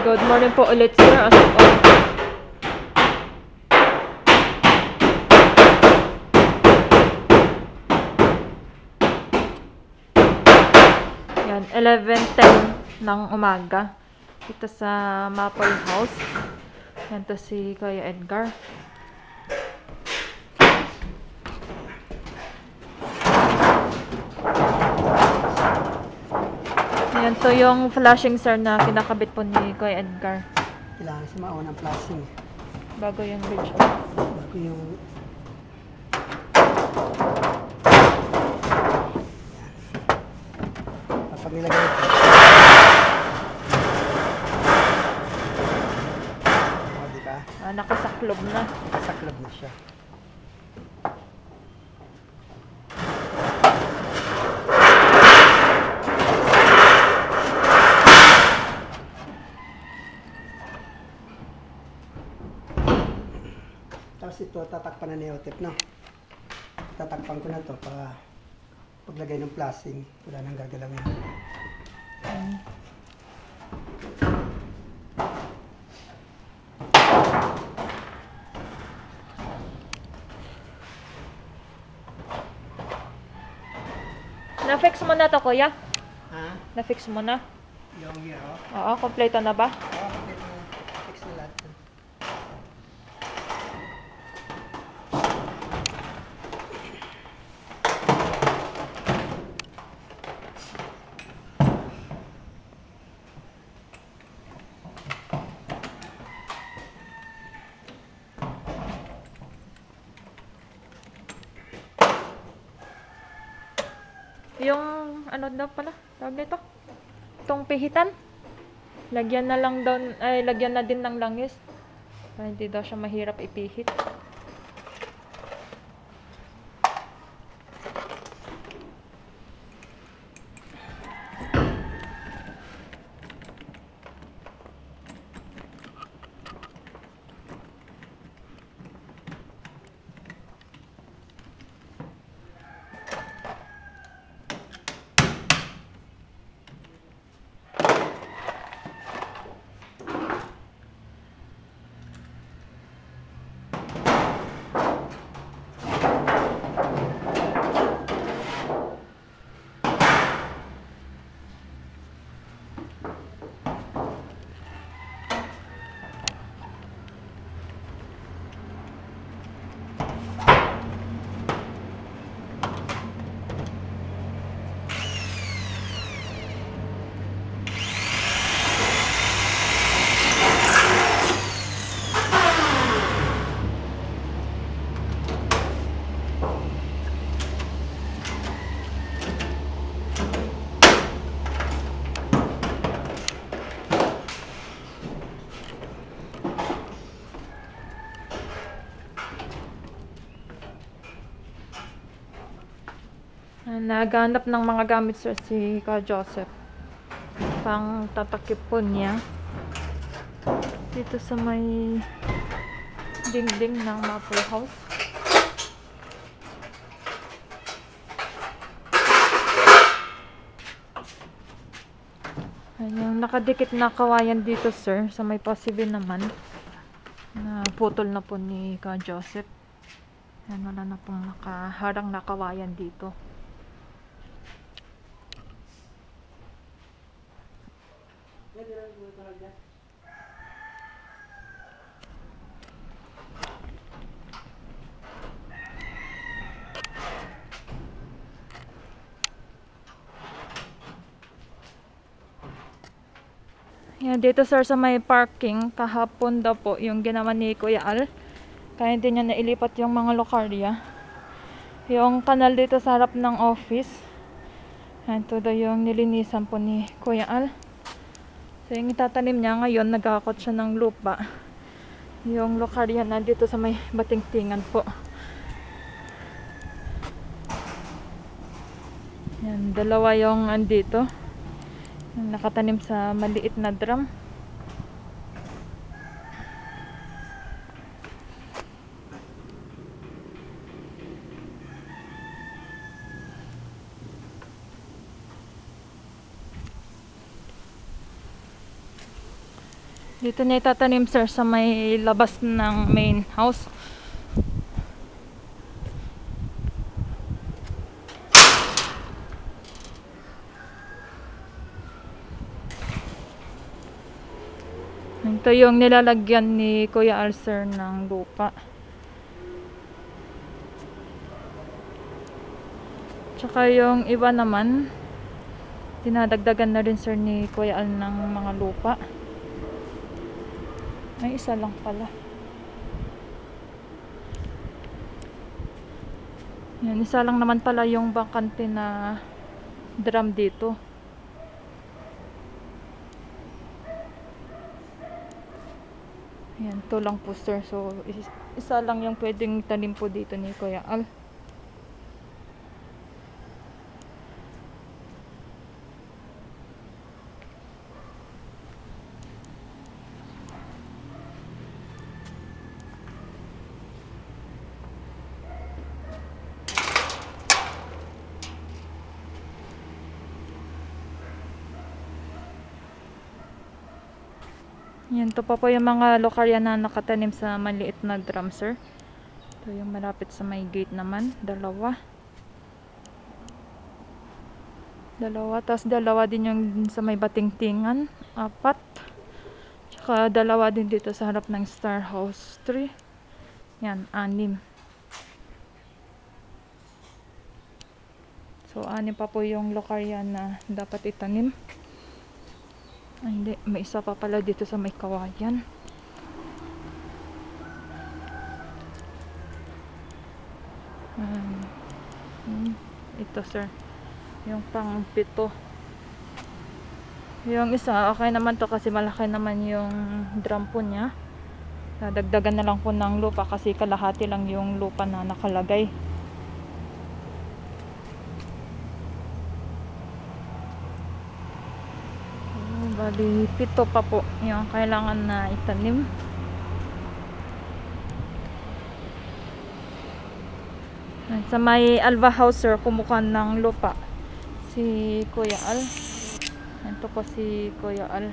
Good morning po ulit, sir. As of all. Yan, 11:10 ng umaga. Ito sa Maple House. Yan to si Kuya Edgar. Yan to yung flashing, sir, na kinakabit po ni Kuya Edgar. Kailangan sa mauna ng flashing. Bago yung bridge. Bago yung... Kapag nilagay ito. O, diba? Nakasaklob na. Nakasaklob na siya. Tapos ito, tatakpan na ni Otep, no? Tatakpan ko na to para paglagay ng flashing, wala nang gagalawin. Na-fix mo na to, kuya? Ha? Na-fix mo na? Yung here, oh. Oo, kompleto na ba? Oo, complete na. Fix na lahat. Yung, ano daw pala, tawag nito? Itong pihitan. Lagyan na lang daw, ay, lagyan na din ng langis. Para hindi daw siya mahirap ipihit. Naghanap ng mga gamit, sir, si Ka Joseph. Pang tatakip po niya. Dito sa may dingding ng Maple House. Yung nakadikit na kawayan dito, sir, sa may possible naman na putol na po ni Ka Joseph. Yan, wala na pong nakaharang na kawayan dito. Yan, dito, sir, sa may parking, kahapon daw po yung ginawa ni Kuya Al. Kaya hindi niya nailipat yung mga lokarya. Yung kanal dito sa harap ng office. Yan, ito daw yung nilinisan po ni Kuya Al. So yung itatanim niya ngayon, nagkakot siya ng lupa. Yung lokarya na dito sa may batingtingan po. Yan, dalawa yung andito. Nakatanim sa maliit na drum. Dito niya itatanim sir sa may labas ng main house. Ito yung nilalagyan ni Kuya Al sir ng lupa. Tsaka yung iba naman, dinadagdagan na rin sir ni Kuya Al ng mga lupa. Ay, isa lang pala. Yan, isa lang naman pala yung bakante na drum dito. Yan, to lang po sir. So, isa lang yung pwedeng tanim po dito ni Kuya Al. Yan, to pa po yung mga lokarya na nakatanim sa maliit na drum sir. Ito yung malapit sa may gate naman. Dalawa. Tapos dalawa din yung sa may batingtingan. 4. Tsaka dalawa din dito sa harap ng Star House 3. Yan, 6. So, 6 pa po yung lokarya na dapat itanim. Ay, hindi, may isa pa pala dito sa may kawayan. Ito sir, yung pang 7. Yung isa okay naman to kasi malaki naman yung drum po niya. Dadagdagan na lang po ng lupa kasi kalahati lang yung lupa na nakalagay. Bali 7 pa po yung kailangan na itanim. Sa may Alva House sir, kumuha ng lupa si Kuya Al. Ito po si Kuya Al.